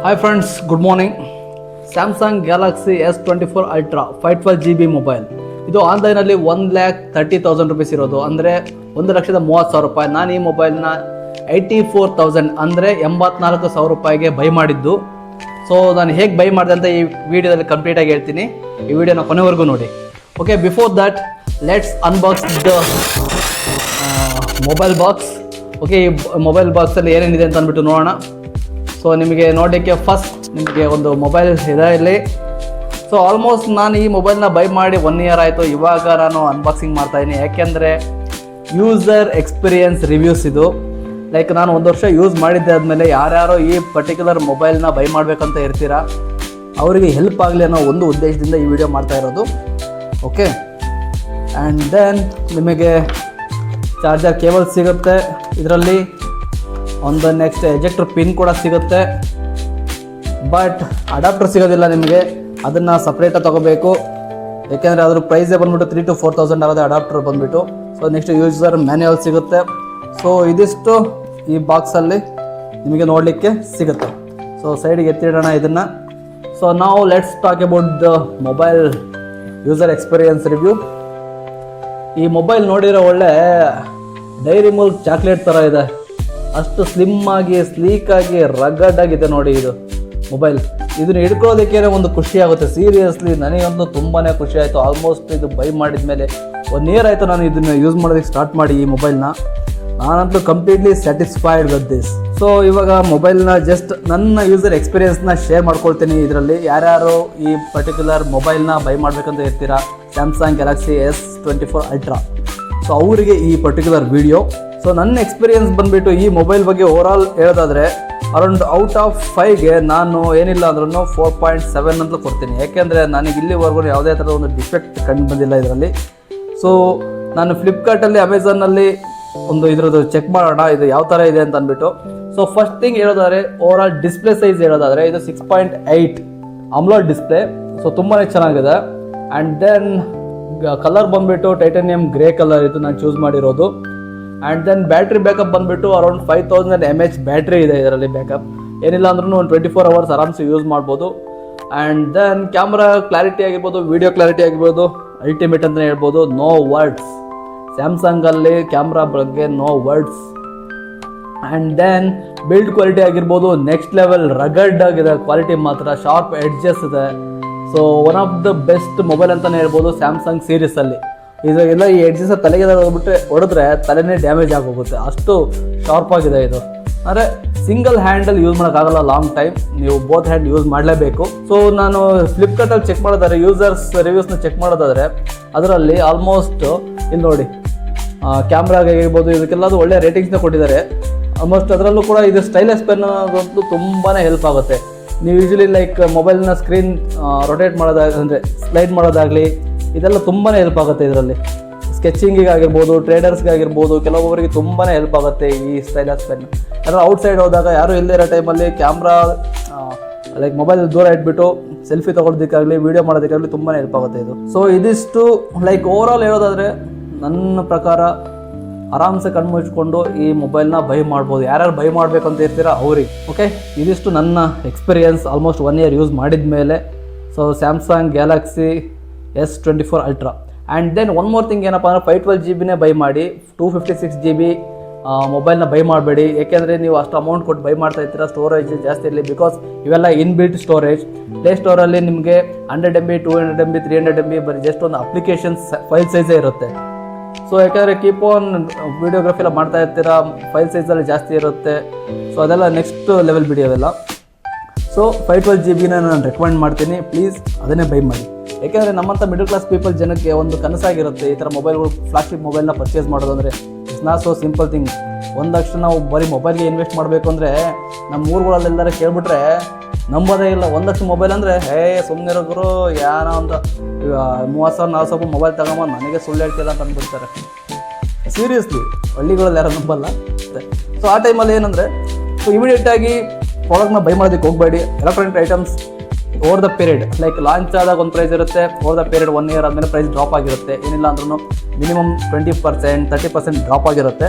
Hi friends, good morning. Samsung Galaxy S24 Ultra 512GB mobile ಇದು ಆನ್ಲೈನಲ್ಲಿ 1,30,000 rupees ಇರೋದು, ಅಂದರೆ 1,30,000 ರೂಪಾಯಿ. ನಾನು ಈ ಮೊಬೈಲ್ನ 84,000 ಅಂದರೆ 84,000 ರೂಪಾಯಿಗೆ ಬೈ ಮಾಡಿದ್ದು. ಸೊ ನಾನು ಹೇಗೆ ಬೈ ಮಾಡಿದೆ ಅಂತ ಈ ವಿಡಿಯೋದಲ್ಲಿ ಕಂಪ್ಲೀಟಾಗಿ ಹೇಳ್ತೀನಿ. ಈ ವಿಡಿಯೋನ ಕೊನೆವರೆಗೂ ನೋಡಿ. Okay, before that let's unbox the mobile box. Okay, ಈ ಮೊಬೈಲ್ ಬಾಕ್ಸಲ್ಲಿ ಏನೇನಿದೆ ಅಂತ ಅಂದ್ಬಿಟ್ಟು ನೋಡೋಣ. ಸೊ ನಿಮಗೆ ನೋಡಲಿಕ್ಕೆ ಫಸ್ಟ್ ನಿಮಗೆ ಒಂದು ಮೊಬೈಲ್ ಇದೆ ಇಲ್ಲಿ. ಸೊ ಆಲ್ಮೋಸ್ಟ್ ನಾನು ಈ ಮೊಬೈಲ್ನ ಬೈ ಮಾಡಿ 1 ಇಯರ್ ಆಯಿತು. ಇವಾಗ ನಾನು ಅನ್ಬಾಕ್ಸಿಂಗ್ ಮಾಡ್ತಾಯಿದ್ದೀನಿ, ಯಾಕೆಂದರೆ ಯೂಸರ್ ಎಕ್ಸ್ಪೀರಿಯನ್ಸ್ ರಿವ್ಯೂಸ್ ಇದು. ಲೈಕ್ ನಾನು 1 ವರ್ಷ ಯೂಸ್ ಮಾಡಿದ್ದೆ ಆದಮೇಲೆ ಯಾರ್ಯಾರೋ ಈ ಪರ್ಟಿಕ್ಯುಲರ್ ಮೊಬೈಲ್ನ ಬೈ ಮಾಡಬೇಕಂತ ಇರ್ತೀರಾ, ಅವರಿಗೆ ಹೆಲ್ಪ್ ಆಗಲಿ ಅನ್ನೋ ಒಂದು ಉದ್ದೇಶದಿಂದ ಈ ವಿಡಿಯೋ ಮಾಡ್ತಾ ಇರೋದು. ಓಕೆ, ಆ್ಯಂಡ್ ದೆನ್ ನಿಮಗೆ ಚಾರ್ಜರ್ ಕೇಬಲ್ ಸಿಗುತ್ತೆ ಇದರಲ್ಲಿ. ಒಂದು ನೆಕ್ಸ್ಟ್ ಎಜೆಕ್ಟರ್ ಪಿನ್ ಕೂಡ ಸಿಗುತ್ತೆ, ಬಟ್ ಅಡಾಪ್ಟರ್ ಸಿಗೋದಿಲ್ಲ ನಿಮಗೆ. ಅದನ್ನು ಸಪ್ರೇಟಾಗಿ ತೊಗೋಬೇಕು, ಯಾಕೆಂದರೆ ಅದ್ರ ಪ್ರೈಸೇ ಬಂದುಬಿಟ್ಟು 3,000 to 4,000 ಆಗೋದು ಅಡಾಪ್ಟರ್ ಬಂದುಬಿಟ್ಟು. ಸೊ ನೆಕ್ಸ್ಟ್ ಯೂಸರ್ ಮ್ಯಾನ್ಯುವಲ್ ಸಿಗುತ್ತೆ. ಸೊ ಇದಿಷ್ಟು ಈ ಬಾಕ್ಸಲ್ಲಿ ನಿಮಗೆ ನೋಡಲಿಕ್ಕೆ ಸಿಗುತ್ತೆ. ಸೊ ಸೈಡಿಗೆ ಎತ್ತಿಡೋಣ ಇದನ್ನು. ಸೊ ನಾವು let's talk about the mobile user experience review. ಈ ಮೊಬೈಲ್ ನೋಡಿರೋ ಒಳ್ಳೆ ಡೈರಿ ಮಿಲ್ಕ್ ಚಾಕ್ಲೇಟ್ ಥರ ಇದೆ. ಅಷ್ಟು ಸ್ಲಿಮ್ಮಾಗಿ ಸ್ಲೀಕಾಗಿ ರಗಡ್ ನೋಡಿ ಇದು ಮೊಬೈಲ್. ಇದನ್ನು ಹಿಡ್ಕೊಳ್ಳೋದಕ್ಕೇ ಒಂದು ಖುಷಿ ಆಗುತ್ತೆ. ಸೀರಿಯಸ್ಲಿ ನನಗಂತೂ ತುಂಬಾ ಖುಷಿ ಆಯಿತು. ಆಲ್ಮೋಸ್ಟ್ ಇದು ಬೈ ಮಾಡಿದ ಮೇಲೆ 1 ಇಯರ್ ಆಯಿತು ನಾನು ಇದನ್ನು ಯೂಸ್ ಮಾಡೋದಕ್ಕೆ ಸ್ಟಾರ್ಟ್ ಮಾಡಿ ಈ ಮೊಬೈಲ್ನ. ನಾನಂತೂ completely satisfied with this. So ಇವಾಗ ಮೊಬೈಲ್ನ ಜಸ್ಟ್ ನನ್ನ ಯೂಸರ್ ಎಕ್ಸ್ಪೀರಿಯನ್ಸ್ನ ಶೇರ್ ಮಾಡ್ಕೊಳ್ತೀನಿ ಇದರಲ್ಲಿ. ಯಾರ್ಯಾರು ಈ ಪರ್ಟಿಕ್ಯುಲರ್ ಮೊಬೈಲ್ನ ಬೈ ಮಾಡಬೇಕಂತ ಇರ್ತೀರಾ, Samsung Galaxy S24 Ultra, so ಅವರಿಗೆ ಈ ಪರ್ಟಿಕ್ಯುಲರ್ ವಿಡಿಯೋ. ಸೊ ನನ್ನ ಎಕ್ಸ್ಪೀರಿಯನ್ಸ್ ಬಂದುಬಿಟ್ಟು ಈ ಮೊಬೈಲ್ ಬಗ್ಗೆ ಓವರಾಲ್ ಹೇಳೋದಾದರೆ ಅರೌಂಡ್ ಔಟ್ ಆಫ್ 5ಗೆ ನಾನು ಏನಿಲ್ಲ ಅಂದ್ರೂ 4.7 ಅಂತ ಕೊಡ್ತೀನಿ. ಯಾಕೆಂದರೆ ನನಗೆ ಇಲ್ಲಿವರೆಗೂ ಯಾವುದೇ ಥರದ ಒಂದು ಡಿಫೆಕ್ಟ್ ಕಂಡು ಬಂದಿಲ್ಲ ಇದರಲ್ಲಿ. ಸೊ ನಾನು ಫ್ಲಿಪ್ಕಾರ್ಟಲ್ಲಿ ಅಮೆಝಾನಲ್ಲಿ ಒಂದು ಇದ್ರದ್ದು ಚೆಕ್ ಮಾಡೋಣ ಇದು ಯಾವ ಥರ ಇದೆ ಅಂತ ಅಂದ್ಬಿಟ್ಟು. ಸೊ ಫಸ್ಟ್ ಥಿಂಗ್ ಹೇಳೋದಾದರೆ ಓವರಾಲ್ ಡಿಸ್ಪ್ಲೇ ಸೈಜ್ ಹೇಳೋದಾದರೆ ಇದು 6.8 AMOLED ಡಿಸ್ಪ್ಲೇ. ಸೊ ತುಂಬಾ ಚೆನ್ನಾಗಿದೆ. ಆ್ಯಂಡ್ ದೆನ್ ಕಲರ್ ಬಂದುಬಿಟ್ಟು ಟೈಟಾನಿಯಂ ಗ್ರೇ ಕಲರ್, ಇದು ನಾನು ಚೂಸ್ ಮಾಡಿರೋದು. ಆ್ಯಂಡ್ ದೆನ್ ಬ್ಯಾಟ್ರಿ ಬ್ಯಾಕಪ್ ಬಂದುಬಿಟ್ಟು ಅರೌಂಡ್ 5000 mAh ಬ್ಯಾಟ್ರಿ ಇದೆ ಇದರಲ್ಲಿ ಬ್ಯಾಕಪ್. ಏನಿಲ್ಲ ಅಂದ್ರೂ ಒಂದು 24 hours ಆರಾಮ್ಸೆ ಯೂಸ್ ಮಾಡ್ಬೋದು. ಆ್ಯಂಡ್ ದೆನ್ ಕ್ಯಾಮ್ರಾ ಕ್ಲಾರಿಟಿ ಆಗಿರ್ಬೋದು, ವಿಡಿಯೋ ಕ್ಲಾರಿಟಿ ಆಗಿರ್ಬೋದು, ಅಲ್ಟಿಮೇಟ್ ಅಂತಲೇ ಹೇಳ್ಬೋದು. ನೋ ವರ್ಡ್ಸ್, ಸ್ಯಾಮ್ಸಂಗಲ್ಲಿ ಕ್ಯಾಮ್ರಾ ಬಗ್ಗೆ no words. And then build quality ಆಗಿರ್ಬೋದು ನೆಕ್ಸ್ಟ್ ಲೆವೆಲ್ ರಗಡ್ ಆಗಿದೆ ಕ್ವಾಲಿಟಿ ಮಾತ್ರ. ಶಾರ್ಪ್ ಎಡ್ಜಸ್ ಇದೆ. So one of the best mobile ಅಂತಲೇ ಹೇಳ್ಬೋದು ಸ್ಯಾಮ್ಸಂಗ್ ಸೀರೀಸಲ್ಲಿ. ಇದೆಲ್ಲ ಈ ಎಡ್ಜಸ್ ತಲೆಗೆ ಹೊಡೆದ್ರೆ ತಲೆನೇ ಡ್ಯಾಮೇಜ್ ಆಗೋಗುತ್ತೆ, ಅಷ್ಟು ಶಾರ್ಪ್ ಆಗಿದೆ ಇದು. ಅಂದರೆ ಸಿಂಗಲ್ ಹ್ಯಾಂಡಲ್ಲಿ ಯೂಸ್ ಮಾಡೋಕ್ಕಾಗಲ್ಲ ಲಾಂಗ್ ಟೈಮ್, ನೀವು ಬೋತ್ ಹ್ಯಾಂಡ್ ಯೂಸ್ ಮಾಡಲೇಬೇಕು. ಸೊ ನಾನು ಫ್ಲಿಪ್ಕಾರ್ಟಲ್ಲಿ ಚೆಕ್ ಮಾಡೋದಾದ್ರೆ ಯೂಸರ್ಸ್ ರಿವ್ಯೂಸ್ನ ಚೆಕ್ ಮಾಡೋದಾದರೆ ಅದರಲ್ಲಿ ಆಲ್ಮೋಸ್ಟ್ ಇಲ್ಲಿ ನೋಡಿ ಕ್ಯಾಮ್ರಾಗೆ ಆಗಿರ್ಬೋದು ಇದಕ್ಕೆಲ್ಲದು ಒಳ್ಳೆ ರೇಟಿಂಗ್ಸ್ನ ಕೊಟ್ಟಿದ್ದಾರೆ. ಆಲ್ಮೋಸ್ಟ್ ಅದರಲ್ಲೂ ಕೂಡ ಇದು ಸ್ಟೈಲಸ್ ಪೆನ್ ಅಂತೂ ತುಂಬಾ ಹೆಲ್ಪ್ ಆಗುತ್ತೆ. ನೀವು ಯೂಶಲಿ ಲೈಕ್ ಮೊಬೈಲ್ನ ಸ್ಕ್ರೀನ್ ರೊಟೇಟ್ ಮಾಡೋದಾಗಲಿ ಅಂದರೆ ಸ್ಲೈಡ್ ಮಾಡೋದಾಗಲಿ ಇದೆಲ್ಲ ತುಂಬಾ ಹೆಲ್ಪ್ ಆಗುತ್ತೆ ಇದರಲ್ಲಿ. ಸ್ಕೆಚಿಂಗಿಗೆ ಆಗಿರ್ಬೋದು, ಟ್ರೇಡರ್ಸ್ಗೆ ಆಗಿರ್ಬೋದು, ಕೆಲವೊಬ್ಬರಿಗೆ ತುಂಬಾ ಹೆಲ್ಪ್ ಆಗುತ್ತೆ ಈ ಸ್ಟೈಲಸ್ ಪೆನ್. ಯಾರು ಔಟ್ಸೈಡ್ ಹೋದಾಗ ಯಾರು ಇಲ್ಲದೇ ಇರೋ ಟೈಮಲ್ಲಿ ಕ್ಯಾಮ್ರಾ ಲೈಕ್ ಮೊಬೈಲ್ ದೂರ ಇಟ್ಬಿಟ್ಟು ಸೆಲ್ಫಿ ತೊಗೊಳೋದಕ್ಕಾಗಲಿ ವೀಡಿಯೋ ಮಾಡೋದಕ್ಕಾಗಲಿ ತುಂಬಾ ಹೆಲ್ಪ್ ಆಗುತ್ತೆ ಇದು. ಸೊ ಇದಿಷ್ಟು ಲೈಕ್ ಓವರಾಲ್ ಹೇಳೋದಾದರೆ ನನ್ನ ಪ್ರಕಾರ ಆರಾಮ್ಸೆ ಕಣ್ಮುಚ್ಕೊಂಡು ಈ ಮೊಬೈಲ್ನ ಬೈ ಮಾಡ್ಬೋದು. ಯಾರ್ಯಾರು ಬೈ ಮಾಡಬೇಕು ಅಂತ ಇರ್ತೀರಾ ಅವ್ರಿಗೆ. ಓಕೆ, ಇದಿಷ್ಟು ನನ್ನ ಎಕ್ಸ್ಪೀರಿಯನ್ಸ್ ಆಲ್ಮೋಸ್ಟ್ 1 year ಯೂಸ್ ಮಾಡಿದ ಮೇಲೆ. So Samsung Galaxy S24 Ultra. And then one more thing ಏನಪ್ಪ ಅಂದರೆ 512GB ಬೈ ಮಾಡಿ, 256GB ಮೊಬೈಲ್ನ ಬೈ ಮಾಡಬೇಡಿ. ಏಕೆಂದರೆ ನೀವು ಅಷ್ಟು ಅಮೌಂಟ್ ಕೊಟ್ಟು ಬೈ ಮಾಡ್ತಾ ಇರ್ತೀರ, ಸ್ಟೋರೇಜ್ ಜಾಸ್ತಿ ಇರಲಿ. ಬಿಕಾಸ್ ಇವೆಲ್ಲ ಇನ್ಬಿಲ್ಟ್ ಸ್ಟೋರೇಜ್. ಪ್ಲೇ ಸ್ಟೋರಲ್ಲಿ ನಿಮಗೆ 100 MB 200 MB 300 MB ಬರೀ ಜಸ್ಟ್ ಒಂದು ಅಪ್ಲಿಕೇಶನ್ಸ್ ಫೈಲ್ ಸೈಜೇ ಇರುತ್ತೆ. ಸೊ ಯಾಕೆಂದರೆ ಕೀಪ್ ಆನ್ ವೀಡಿಯೋಗ್ರಫಿ ಎಲ್ಲ ಮಾಡ್ತಾ ಇರ್ತೀರಾ, ಫೈಲ್ ಸೈಜಲ್ಲಿ ಜಾಸ್ತಿ ಇರುತ್ತೆ. ಸೊ ಅದೆಲ್ಲ ನೆಕ್ಸ್ಟ್ ಲೆವೆಲ್ ಬಿಡಿ ಅವೆಲ್ಲ. ಸೊ 512GBನ ನಾನು ರೆಕಮೆಂಡ್ ಮಾಡ್ತೀನಿ, ಪ್ಲೀಸ್ ಅದನ್ನೇ ಬೈ ಮಾಡಿ. ಯಾಕೆಂದರೆ ನಮ್ಮಂಥ ಮಿಡಲ್ ಕ್ಲಾಸ್ ಪೀಪಲ್ ಜನಕ್ಕೆ ಒಂದು ಕನಸಾಗಿರುತ್ತೆ ಈ ಥರ ಮೊಬೈಲ್ಗಳು, ಫ್ಲಾಗ್ಶಿಪ್ ಮೊಬೈಲ್ನ ಪರ್ಚೇಸ್ ಮಾಡೋದು ಅಂದರೆ. It's not so simple thing. 1 lakh ನಾವು ಬರೀ ಮೊಬೈಲ್ಗೆ ಇನ್ವೆಸ್ಟ್ ಮಾಡಬೇಕು ಅಂದರೆ ನಮ್ಮ ಊರುಗಳಲ್ಲೆಲ್ಲರೂ ಕೇಳಿಬಿಟ್ರೆ ನಂಬೋದೇ ಇಲ್ಲ. 1 ಲಕ್ಷ ಮೊಬೈಲ್ ಅಂದರೆ ಸುಮ್ಮನೆ ಇರೋರು ಏನೋ ಒಂದು 30,000-40,000 ಮೊಬೈಲ್ ತಗೊಂಬಂದು ನನಗೆ ಸುಳ್ಳು ಹೇಳ್ತಿಲ್ಲ ಅಂತ ಅಂದ್ಬಿಡ್ತಾರೆ. ಸೀರಿಯಸ್ಲಿ ಹಳ್ಳಿಗಳಲ್ಲಿ ಯಾರು ನಂಬಲ್ಲ. ಸೊ ಆ ಟೈಮಲ್ಲಿ ಏನಂದರೆ ಸೊ ಇಮಿಡಿಯೇಟಾಗಿ ಪ್ರಾಡಕ್ಟ್ನ ಬೈ ಮಾಡೋದಕ್ಕೆ ಹೋಗಬೇಡಿ. Electronic items over the period like launch ಆದಾಗ ಒಂದು ಪ್ರೈಸ್ ಇರುತ್ತೆ, ಓವರ್ ದ ಪೀರಿಯಡ್ 1 year ಆದಮೇಲೆ ಪ್ರೈಸ್ ಡ್ರಾಪ್ ಆಗಿರುತ್ತೆ. ಏನಿಲ್ಲ ಅಂದ್ರೂ ಮಿನಿಮಮ್ 20% 30% ಡ್ರಾಪ್ ಆಗಿರುತ್ತೆ.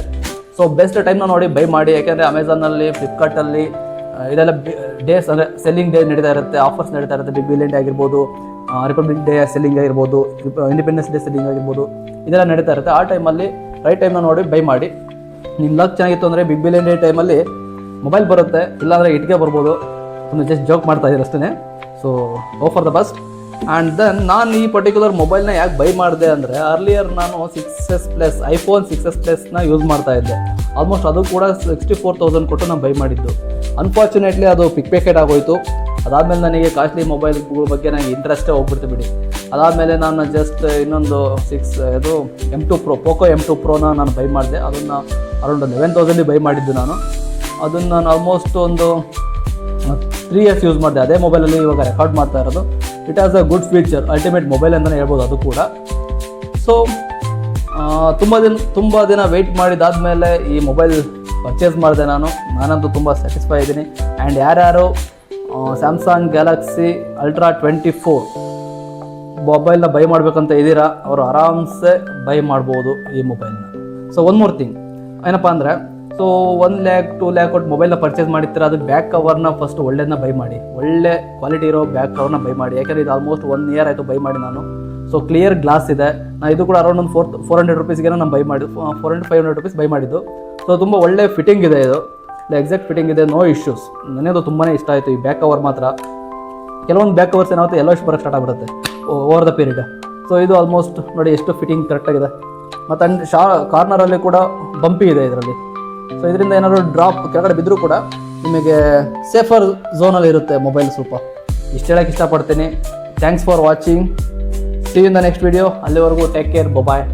ಸೊ ಬೆಸ್ಟ್ ಟೈಮ್ನ ನೋಡಿ ಬೈ ಮಾಡಿ. ಯಾಕೆಂದರೆ ಅಮೆಝಾನಲ್ಲಿ, ಫ್ಲಿಪ್ಕಾರ್ಟಲ್ಲಿ ಇದೆಲ್ಲ ಡೇಸ್ ಅಂದರೆ ಸೆಲ್ಲಿಂಗ್ ಡೇ ನಡೀತಾ ಇರುತ್ತೆ, ಆಫರ್ಸ್ ನಡೀತಾ ಇರುತ್ತೆ. ಬಿಗ್ ಬಿಲಿಯನ್ ಡೇ ಆಗಿರ್ಬೋದು, ರಿಪಬ್ಲಿಕ್ ಡೇ ಸೆಲ್ಲಿಂಗ್ ಆಗಿರ್ಬೋದು, ಇಂಡಿಪೆಂಡೆನ್ಸ್ ಡೇ ಸೆಲ್ಲಿಂಗ್ ಆಗಿರ್ಬೋದು, ಇದೆಲ್ಲ ನಡೀತಾ ಇರುತ್ತೆ. ಆ ಟೈಮಲ್ಲಿ ರೈಟ್ ಟೈಮ್ನ ನೋಡಿ ಬೈ ಮಾಡಿ. ನಿಮ್ಮ ಲಕ್ ಚೆನ್ನಾಗಿತ್ತು ಅಂದರೆ ಬಿಗ್ ಬಿಲಿಯನ್ ಡೇ ಟೈಮಲ್ಲಿ ಮೊಬೈಲ್ ಬರುತ್ತೆ, ಇಲ್ಲಾಂದರೆ ಇಟ್ಗೆ ಬರ್ಬೋದು. ಒಂದು ಜಸ್ಟ್ ಜೋಕ್ ಮಾಡ್ತಾ ಇದ್ದೀರಿ ಅಷ್ಟೇ. So go for the best. And then ನಾನು ಈ ಪರ್ಟಿಕ್ಯುಲರ್ ಮೊಬೈಲ್ನ ಯಾಕೆ ಬೈ ಮಾಡಿದೆ ಅಂದರೆ, ಅರ್ಲಿಯರ್ ನಾನು 6s plus iPhone 6s ಪ್ಲಸ್ನ use ಮಾಡ್ತಾ ಇದ್ದೆ. ಆಲ್ಮೋಸ್ಟ್ ಅದು ಕೂಡ 64,000 ಕೊಟ್ಟು ನಾನು ಬೈ ಮಾಡಿದ್ದು. ಅನ್ಫಾರ್ಚುನೇಟ್ಲಿ ಅದು ಪಿಕ್ ಪ್ಯಾಕೆಟ್ ಆಗೋಯಿತು. ಅದಾದಮೇಲೆ ನನಗೆ ಕಾಸ್ಟ್ಲಿ ಮೊಬೈಲ್ಗಳ ಬಗ್ಗೆ ನನಗೆ ಇಂಟ್ರೆಸ್ಟೇ ಹೋಗ್ಬಿಡ್ತು ಬಿಡಿ. ಅದಾದಮೇಲೆ ನಾನು ಜಸ್ಟ್ ಇನ್ನೊಂದು M2 Pro, ಪೋಕೋ M2 Proನ ನಾನು ಬೈ ಮಾಡಿದೆ. ಅದನ್ನು ಅರೌಂಡ್ 11,000 ಬೈ ಮಾಡಿದ್ದು ನಾನು. ಅದನ್ನು ನಾನು ಆಲ್ಮೋಸ್ಟ್ ಒಂದು 3 years ಯೂಸ್ ಮಾಡಿದೆ. ಅದೇ ಮೊಬೈಲಲ್ಲಿ ಇವಾಗ ರೆಕಾರ್ಡ್ ಮಾಡ್ತಾ ಇರೋದು. It has a good feature, ultimate mobile ಅಂತಲೇ ಹೇಳ್ಬೋದು ಅದು ಕೂಡ. ಸೊ ತುಂಬ ದಿನ ವೆಯ್ಟ್ ಮಾಡಿದಾದಮೇಲೆ ಈ ಮೊಬೈಲ್ ಪರ್ಚೇಸ್ ಮಾಡಿದೆ ನಾನಂತೂ ತುಂಬ ಸ್ಯಾಟಿಸ್ಫೈ ಇದ್ದೀನಿ. ಆ್ಯಂಡ್ ಯಾರ್ಯಾರು ಸ್ಯಾಮ್ಸಂಗ್ ಗ್ಯಾಲಕ್ಸಿ ಅಲ್ಟ್ರಾ 24 ಮೊಬೈಲ್ನ ಬೈ ಮಾಡಬೇಕಂತ ಇದ್ದೀರಾ, ಅವರು ಆರಾಮ್ಸೆ ಬೈ ಮಾಡ್ಬೋದು ಈ ಮೊಬೈಲ್ನ. ಸೊ ಒನ್ ಮೋರ್ ಥಿಂಗ್ ಏನಪ್ಪ ಅಂದರೆ, ಸೊ 1 lakh 2 lakh ಕೊಟ್ಟು ಮೊಬೈಲ್ನ ಪರ್ಚೇಸ್ ಮಾಡಿರ್ತೀರ, ಅದು ಬ್ಯಾಕ್ ಕವರ್ನ ಫಸ್ಟ್ ಒಳ್ಳೆದನ್ನ ಬೈ ಮಾಡಿ, ಒಳ್ಳೆ ಕ್ವಾಲಿಟಿ ಇರೋ ಬ್ಯಾಕ್ ಕವರ್ನ ಬೈ ಮಾಡಿ. ಯಾಕೆಂದರೆ ಇದು ಆಲ್ಮೋಸ್ಟ್ 1 year ಆಯಿತು ಬೈ ಮಾಡಿ ನಾನು. ಸೊ ಕ್ಲಿಯರ್ ಗ್ಲಾಸ್ ಇದೆ. ನಾನು ಇದು ಕೂಡ ಅರೌಂಡ್ ಒಂದು 400 rupeesಗೆ ನಾನು ಬೈ ಮಾಡಿದ್ದು, 400-500 rupees ಬೈ ಮಾಡಿದ್ದು. ಸೊ ತುಂಬ ಒಳ್ಳೆ ಫಿಟ್ಟಿಂಗ್ ಇದೆ, ಇದು ಎಕ್ಸಾಕ್ಟ್ ಫಿಟ್ಟಿಂಗ್ ಇದೆ, ನೋ ಇಶ್ಯೂಸ್. ನನಗದು ತುಂಬಾ ಇಷ್ಟ ಆಯಿತು ಈ ಬ್ಯಾಕ್ ಕವರ್ ಮಾತ್ರ. ಕೆಲವೊಂದು ಬ್ಯಾಕ್ ಕವರ್ಸ್ ಏನಾಗುತ್ತೆ ಎಲ್ಲೋ ಬರೋಕ್ಕೆ ಸ್ಟಾರ್ಟ್ ಆಗಿಬಿಡುತ್ತೆ ಓವರ್ ದ ಪೀರಿಯಡ್. ಸೊ ಇದು ಆಲ್ಮೋಸ್ಟ್ ನೋಡಿ ಎಷ್ಟು ಫಿಟ್ಟಿಂಗ್ ಕರೆಕ್ಟಾಗಿದೆ. ಮತ್ತು ಕಾರ್ನರಲ್ಲಿ ಕೂಡ ಬಂಪಿ ಇದೆ ಇದರಲ್ಲಿ. ಸೊ ಇದರಿಂದ ಏನಾದರೂ ಡ್ರಾಪ್ ಕೆಳಗಡೆ ಬಿದ್ದರೂ ಕೂಡ ನಿಮಗೆ ಸೇಫರ್ ಝೋನಲ್ಲಿ ಇರುತ್ತೆ ಮೊಬೈಲ್. ಸ್ವಲ್ಪ ಇಷ್ಟು ಹೇಳೋಕ್ಕೆ ಇಷ್ಟಪಡ್ತೀನಿ. Thanks for watching. See you in the next video. ಅಲ್ಲಿವರೆಗೂ ಟೇಕ್ ಕೇರ್, ಬಾಯ್.